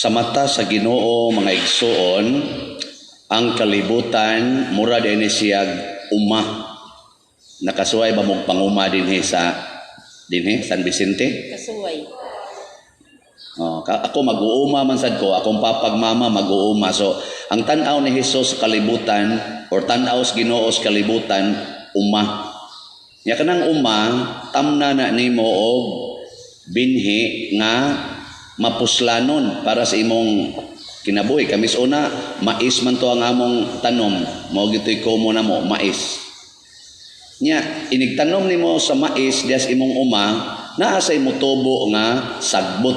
Sa mata sa Ginoo mga igsoon, ang kalibutan mura din siya uma. Nakasuway ba mong panguma dinhi sa San Vicente? Kasuway. Ako mag-uuma man sad ko, akong papagmama mag-uuma. So ang tan-aw ni Hesus sa kalibutan or tan-aw sa Ginoo sa kalibutan uma. Ya kanang uma tamna na nimo og binhi nga mapuslanon para sa imong kinabuhi. Kamis una, mais man to ang among tanom. Mao gitoy komo na mo, mais. Nya, inigtanom nimo sa mais dias imong uma, naa say motubo nga sagbot.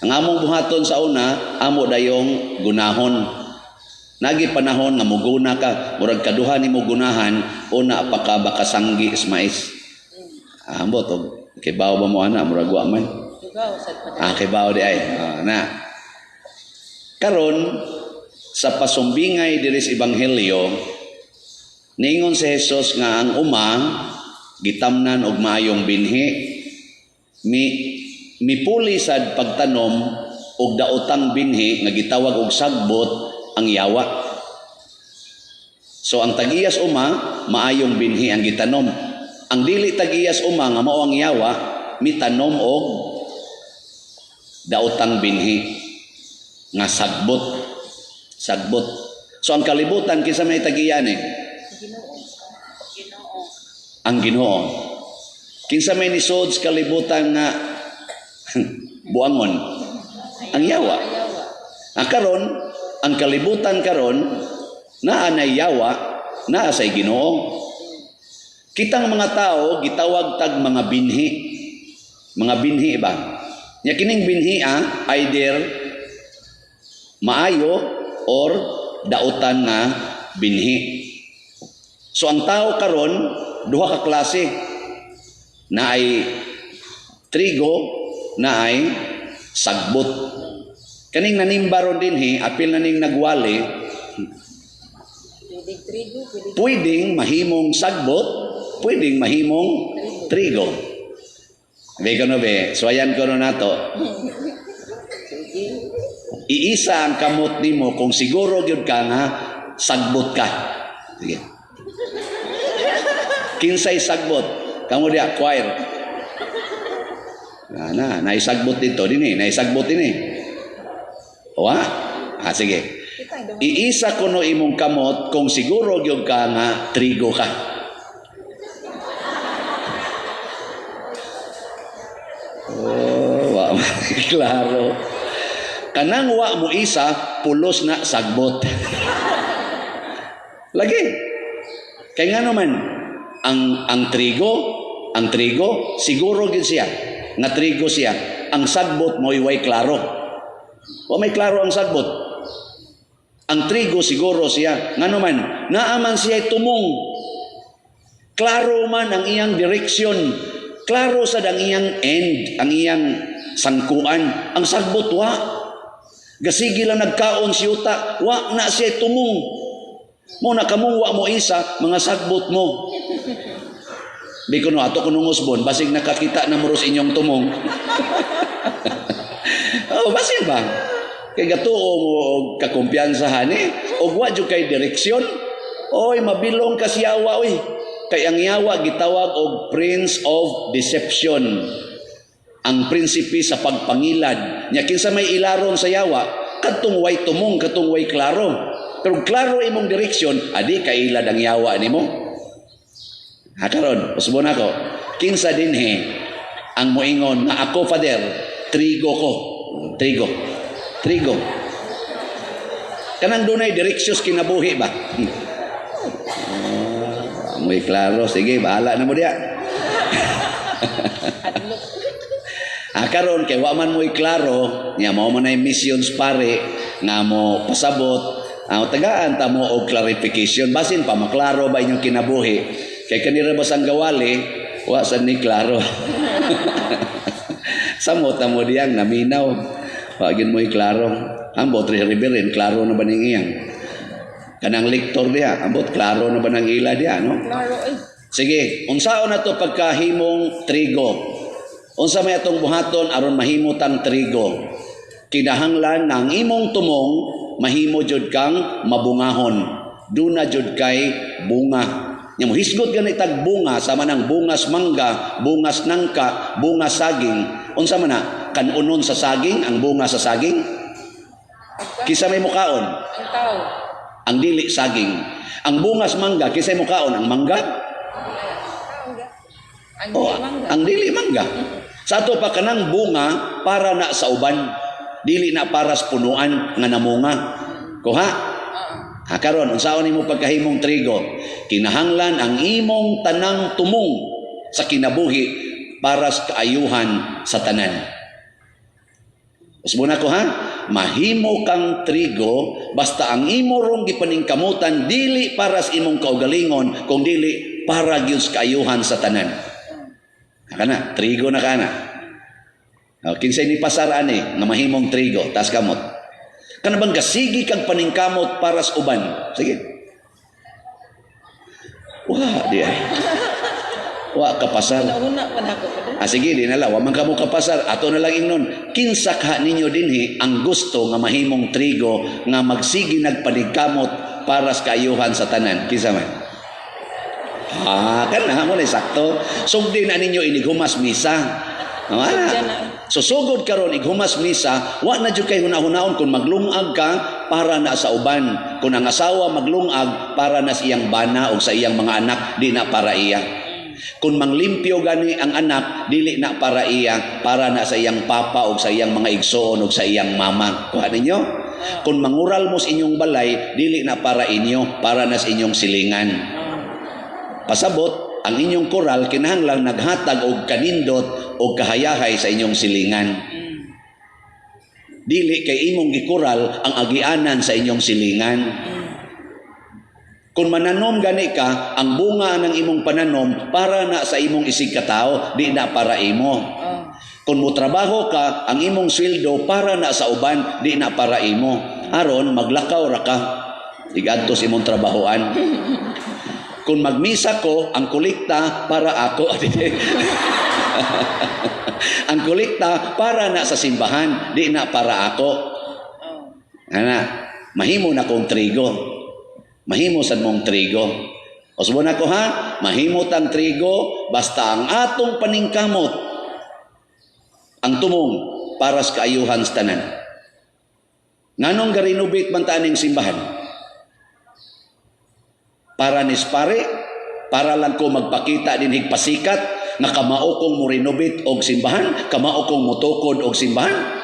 Ang among buhaton sa una, amo dayong gunahon. Nagi panahon nga muguna ka, murag kaduha nimo gunahan, una pa ka bakasanggi is mais. Ambot og kibaw ba mo ana, murag wa man. Kibaw di ay. Na. Karon sa pasumbingay diri sa ebanghelyo, ningon si Jesus nga ang uma gitamnan og maayong binhi, mipuli sad pagtanom og daotang binhi nga gitawag og sagbot ang yawa. So ang tagiyas uma maayong binhi ang gitanom. Ang dili tagiyas uma nga mao ang yawa mitanom og daotang binhi nga sagbot. So ang kalibutan kinsa may tagiyan ang Ginoo. Kinsa may nisod sa kalibutan nga buangon ang yawa. Karon ang kalibutan karon naa na yawa, naa say Ginoo. Kitang mga tao gitawag tag mga binhi. Mga binhi ba? Nya kining binhi either maayo or dautan nga binhi. So ang tao karon duha ka klase. Naay trigo, naay sagbot. Kaning nanimbaron dinhi, apil na ning nagwali. Pwedeng mahimong sagbot, pwedeng mahimong trigo. Be kono be, suayan ko na nato. Iisa ang kamot nimo kung siguro gyud ka nga sagbot ka. Sige. Kinsay sagbot? Kamu dia choir. Naisagbot dito dinhi, naisagbot dinhi. Wa? Sige. Iisa kuno imong kamot kung siguro gyud ka nga trigo ka. Wa klaro. Kanang wa mo isa pulos na sagbot. Lagi. Kay nga naman ang trigo siguro gyud siya nga trigo siya. Ang sagbot mo'y way klaro. Wa may klaro ang sagbot. Ang trigo siguro siya ngano man naaman siya tumong. Klaro man ang iyang direksyon. Klaro sad ang iyang end, ang iyang sangkuan. Ang sagbot wa. Gasigi lang nagkaon si uta, wa na siya tumong. Mo na kamuwa mo isa, mga sagbot mo. Di ko no, ato ko nung usbon, basig nakakita na muros inyong tumong. Basig ba? Kay gatuo mo kakumpiyansahan o wa dyo kay direksyon. Oy, mabilong ka si yawa, oy. Kay ang yawa gitawag og Prince of Deception. Ang prinsipe sa pagpangilad. Nya kinsa may ilaron sa yawa, kadtong way tumong, kadtong way klaro. Pero klaro imong direksyon, adi kailad ang yawa nimo. Karon, usbon ako. Kinsa dinhi ang moingon na ako father, trigo ko. Trigo. Kanang dunay direksyos kinabuhi ba? Muy klaro, sige, bahala na mo diya. Karon kay wa man mo'y klaro, nya mao man ay missions pare nga mo pasabot, tagaan ta mo og clarification basin pa maklaro ba inyong kinabuhi. Kay kanira bas ang gawali, wa sad ni klaro. Samot mo diyang naminaw. Wa gyud mo'y klaro. Ambot riberin klaro na ba ning iyang? Kanang lektor diha, ambot klaro na ba nang ila diha, no? Klaro Sige, unsaon na to pagkahimong trigo? Unsa may atong buhaton aron mahimutang trigo? Kinahanglan na ang imong tumong mahimo jud kang mabungahon. Duna jud kay bunga. Nya mo hisgot gani tag bunga sama nang bungas mangga, bungas nangka, bungas saging. Unsa man na? Kanunon sa saging, ang bunga sa saging. Kisa may mukaon? Ang tao. Ang dili saging. Ang bungas mangga, kisa may mukaon? Ang mangga? Ang Oh, mangga. ang dili mangga. Sa ato pa kanang bunga para na sa uban. Dili na para sa punuan nga namunga. Kuha? Karon unsaon nimo pagkahimong trigo? Kinahanglan ang imong tanang tumong sa kinabuhi para sa kaayuhan sa tanan. Usbon ko ha? Mahimo kang trigo basta ang imo rong gipaningkamutan dili para sa imong kaugalingon kung dili para gyud sa kaayuhan sa tanan. Kana, trigo na kana. Kinsay ni pasar ani nga mahimong trigo tas kamot. Kana bang gasigi kag paningkamot para sa uban? Sige. Wah, di ay. Wa ka pasar. Una pa na ako pa. Sige, di na la. Wa man kamo ka pasar. Ato na lang ingnon. Kinsakha ninyo dinhi ang gusto nga mahimong trigo nga magsigi nagpaningkamot para sa kaayuhan sa tanan. Kinsa man? Kana mo na sakto. Sugdi na ninyo inighumas misa. Susugod karon ighumas misa, wa na jud kay hunahunaon kung maglungag ka para na sa uban. Kung ang asawa maglungag para na sa iyang bana o sa iyang mga anak, di na para iya. Kung manglimpyo gani ang anak, dili na para iya, para na sa iyang papa o sa iyang mga igsoon o sa iyang mama. Kuha ninyo? Kung mangural mo sa inyong balay, dili na para inyo, para na sa inyong silingan. Pasabot, ang inyong koral kinahanglang naghatag og kanindot o kahayahay sa inyong silingan. Dili kay imong gikural ang agianan sa inyong silingan. Kung mananom gani ka, ang bunga ng imong pananom para na sa imong isig katao, di na para imo. Kung mo trabaho ka, ang imong sweldo para na sa uban, di na para imo. Aron maglakaw ra ka. Igadto sa imong trabahoan. Kung magmisa ko, ang kolekta para ako. Ang kolekta para na sa simbahan, di na para ako. Ana, mahimo na kong trigo. Mahimo sad mong trigo. Usbo na ko ha, mahimo tang trigo basta ang atong paningkamot ang tumong para sa kaayuhan sa tanan. Nganong ga-renovate man ta ning simbahan? Para nispare, para lang ko magpakita din higpasikat na kamao kong mo renovate og simbahan, kamao kong mutukod og simbahan.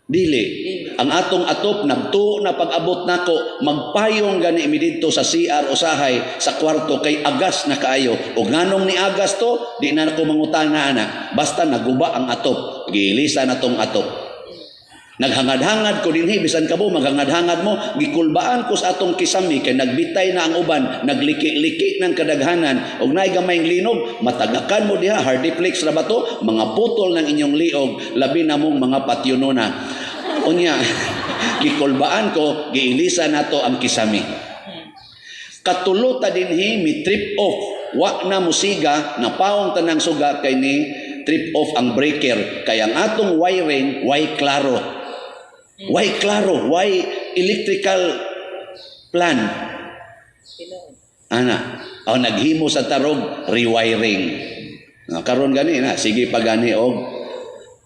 Dili. Ang atong atop nagtuo na pag-abot nako, magpayong gani mi didto sa CR usahay sa kwarto kay agas na kaayo. Og nganong ni agas to, di na nako mangutana ana. Basta naguba ang atop, giilisa na tong atop. Naghangad-hangad ko dinhi bisan kamo maghangad-hangad mo gikulbaan ko sa atong kisami kay nagbitay na ang uban nagliki-liki ng kadaghanan og naay gamayng linog matagakan mo diha hardiplex ra ba to mga putol ng inyong liog labi na mong mga patyunona unya gikulbaan ko giilisa nato ang kisami katuluta dinhi mi trip off wa na musiga na paong tanang suga kay ni trip off ang breaker kay ang atong wiring way klaro. Why klaro? Why electrical plan? Ana, naghimo sa tarog rewiring. Karon gani na, sige pa gani og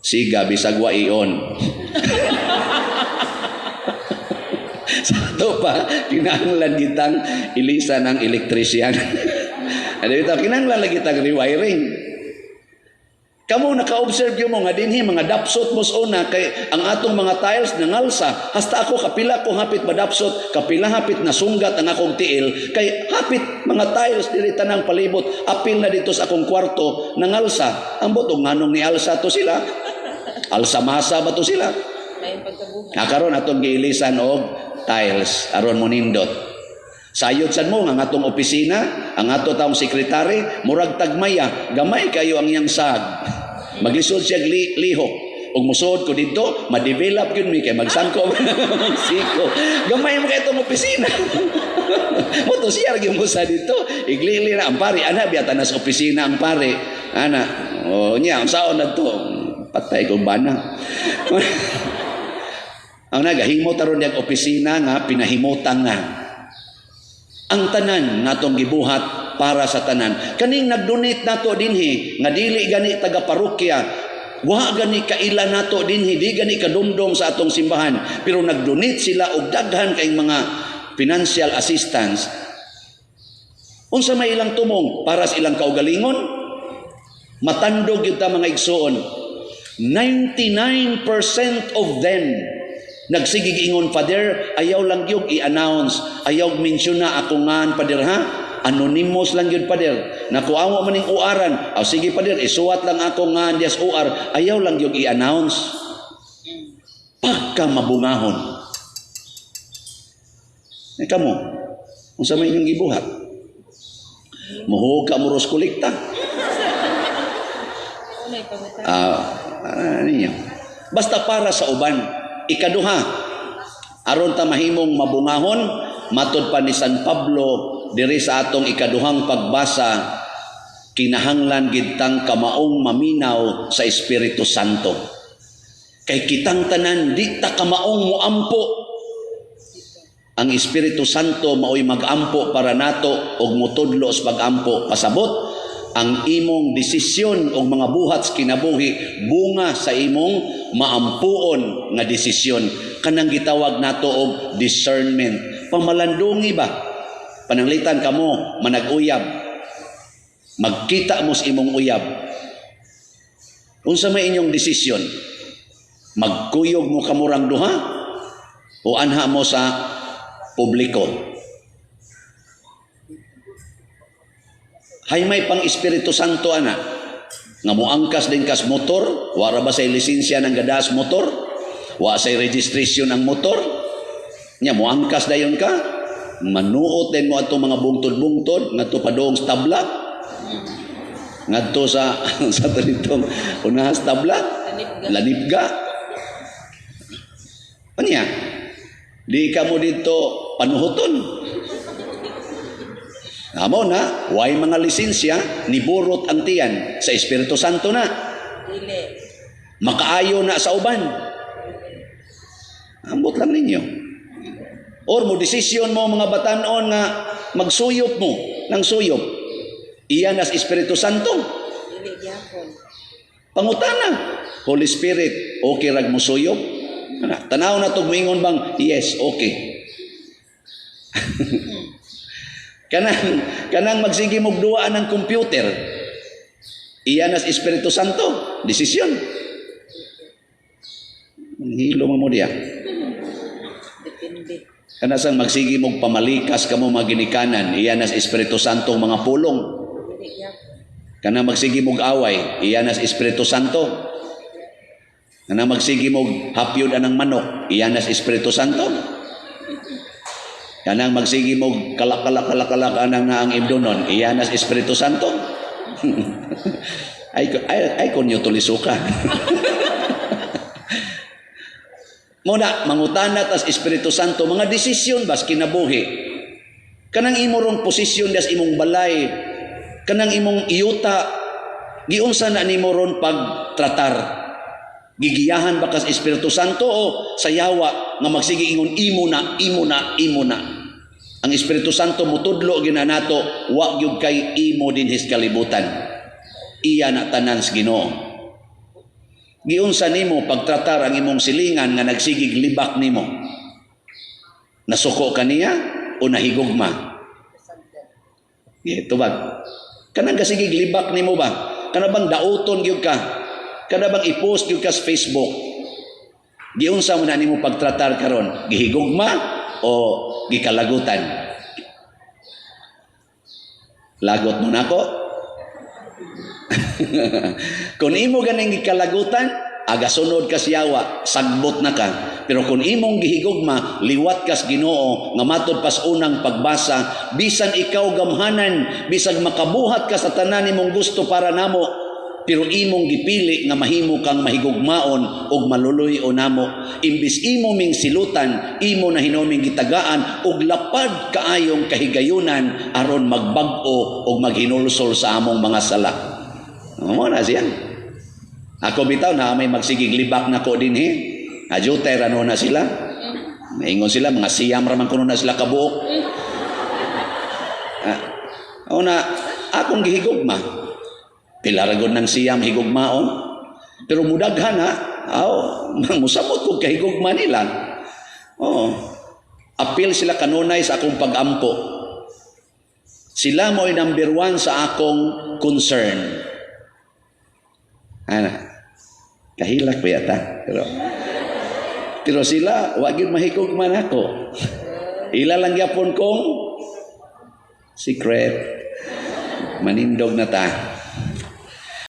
siga bisag wa ion. Sa pa kinahanglan gitang ilisa ng elektrisyan. Ano ito kinahanglan gitang rewiring. Kamu naka-observe mo nga dinhi mga dapsot mo una kay ang atong mga tiles nangalsa hasta ako kapila ko hapit madapsot kapila hapit na sunggat ang akong tiil kay hapit mga tiles diri tanang palibot apil na dito sa akong kwarto nangalsa ambot og nganong ni alsa to sila alsa masa ba to sila May pagkabuhat. karon atong giilisan og tiles aron mo nindot sayod sad mo nga atong opisina ang ato taong sekretary murag tagmaya gamay kayo ang iyang sag maglisod siya lihok ug musod ko dito ma-develop yun mi kay magsangko siko gamay mo kay itong opisina mo to siya gyud mo sa dito iglili na ang pare ana biya tanas opisina ang pare ana nya ang saon nagto patay ko bana Ang nagahimo taron yang opisina nga pinahimutang nga. Ang tanan natong gibuhat para sa tanan. Kaning nag-donate nato dinhi nga dili gani taga parokya, wa gani kaila nato dinhi, di gani kadumdum sa atong simbahan, pero nag-donate sila og daghan kay mga financial assistance. Unsa may ilang tumong para sa ilang kaugalingon? Matandog gyud ta mga igsoon. 99% of them nagsigig ingon, Father, ayaw lang yung i-announce, ayaw mention na ako nga, Father, ha? Anonymous lang yun, Father. Nakuawa man yung uaran. O sige, Father, isuwat lang ako nga dias uar, ayaw lang yung i-announce. Pagka mabungahon. Ika mo, kung sa may inyong gibuhat, muhog ka muros kulikta. Ninyo. Basta para sa uban. Ikaduha, aron ta mahimong mabungahon, matud pa ni San Pablo diri sa atong ikaduhang pagbasa, kinahanglan gid tang kamaong maminaw sa Espiritu Santo. Kay kitang tanan di ta kamaong moampo. Ang Espiritu Santo maoy magampo para nato og mutudlo sa pagampo. Pasabot ang imong desisyon o mga buhat sa kinabuhi bunga sa imong maampuon nga desisyon. Kanang gitawag nato og discernment. Pamalandungi ba? Pananglitan kamo manag-uyab. Magkita mo sa imong uyab. Unsa may inyong desisyon? Magkuyog mo kamurang duha o anha mo sa publiko? Hay may pang Espiritu Santo ana nga moangkas din kas motor, wala ba say lisensya ng gadas motor, wa say registration ang motor, nya moangkas dayon ka, manuot din mo ato mga bungtod-bungtod ngadto padong sa tabla, ngadto sa ditong unahas tabla, lanibga. Anya, di ka mo dito panuhoton. Amo na, way mga lisensya, niburot ang tiyan sa Espiritu Santo na. Makaayo na sa uban. Ambot lang ninyo. Or mo desisyon mo mga batanon nga magsuyop mo ng suyop. Iyan as Espiritu Santo. Pangutana, Holy Spirit, okay rag mo suyop? Tanaw na tugmingon bang, yes, okay. Kanang magsige mog duwaan ng computer. Iyan as Espiritu Santo, desisyon. Hilo mo diya. Depende. Kanasang magsige mog pamalikas kamo maginikanan, iyan as Espiritu Santo mga pulong. Kanang magsige mog away, iyan as Espiritu Santo. Kanang magsige mog hapyod anang manok, iyan as Espiritu Santo. Kanang magsigi mo kalak anang naang ibdonon, iyan as Espiritu Santo. ay konyo tulisuka. Muna, mangutana tas Espiritu Santo, mga desisyon bas kinabuhi. Kanang imorong posisyon das imong balay, kanang imong iyuta, giunsa na nimo ron pagtratar. Gigiyahan ba kas Espiritu Santo o sayawa nga magsige ingon imo na. Ang Espiritu Santo mutudlo ginanato wa gyud kay imo din his kalibutan. Iya na tanan sa Ginoo. Giunsa nimo pagtratar ang imong silingan nga nagsigig libak nimo? Nasuko kaniya o nahigugma? Ito ba? Kanang gasigig libak nimo ba? Kana bang dauton gyud ka? Kada bang i-post yung kas Facebook, giunsa mo na nimo pagtratar karon, gihigugma o gikalagutan? Lagot mo nako. Kung imo ganing gikalagutan, aga sunod ka siyawa, sagbot na ka. Pero kung imong gihigugma, liwat kas Ginoo nga matud pas unang pagbasa, bisan ikaw gamhanan, bisag makabuhat ka sa tanan nimong gusto para namo, pero imong gipili nga mahimo kang mahigugmaon og maluluy-o namo. Imbis imo ming silutan, imo na hinoming gitagaan og lapad kaayong kahigayunan aron magbag-o og maghinulsol sa among mga sala. Mo na siya. Ako bitaw na may magsigig libak nako dinhi. Ajuter ano na sila. Maingon sila mga siyam raman kuno na sila kabuok. Una akong gihigugma. Pila ra gud ng siyam higugmaon. Pero mudaghan na, musamot ko kay higugma nila. Apil sila kanunay sa akong pag-ampo. Sila mo'y number 1 sa akong concern. Kahilak pa yata. Pero sila, wag yun mahigugman ako. Ila lang yapon kong secret. Manindog na ta.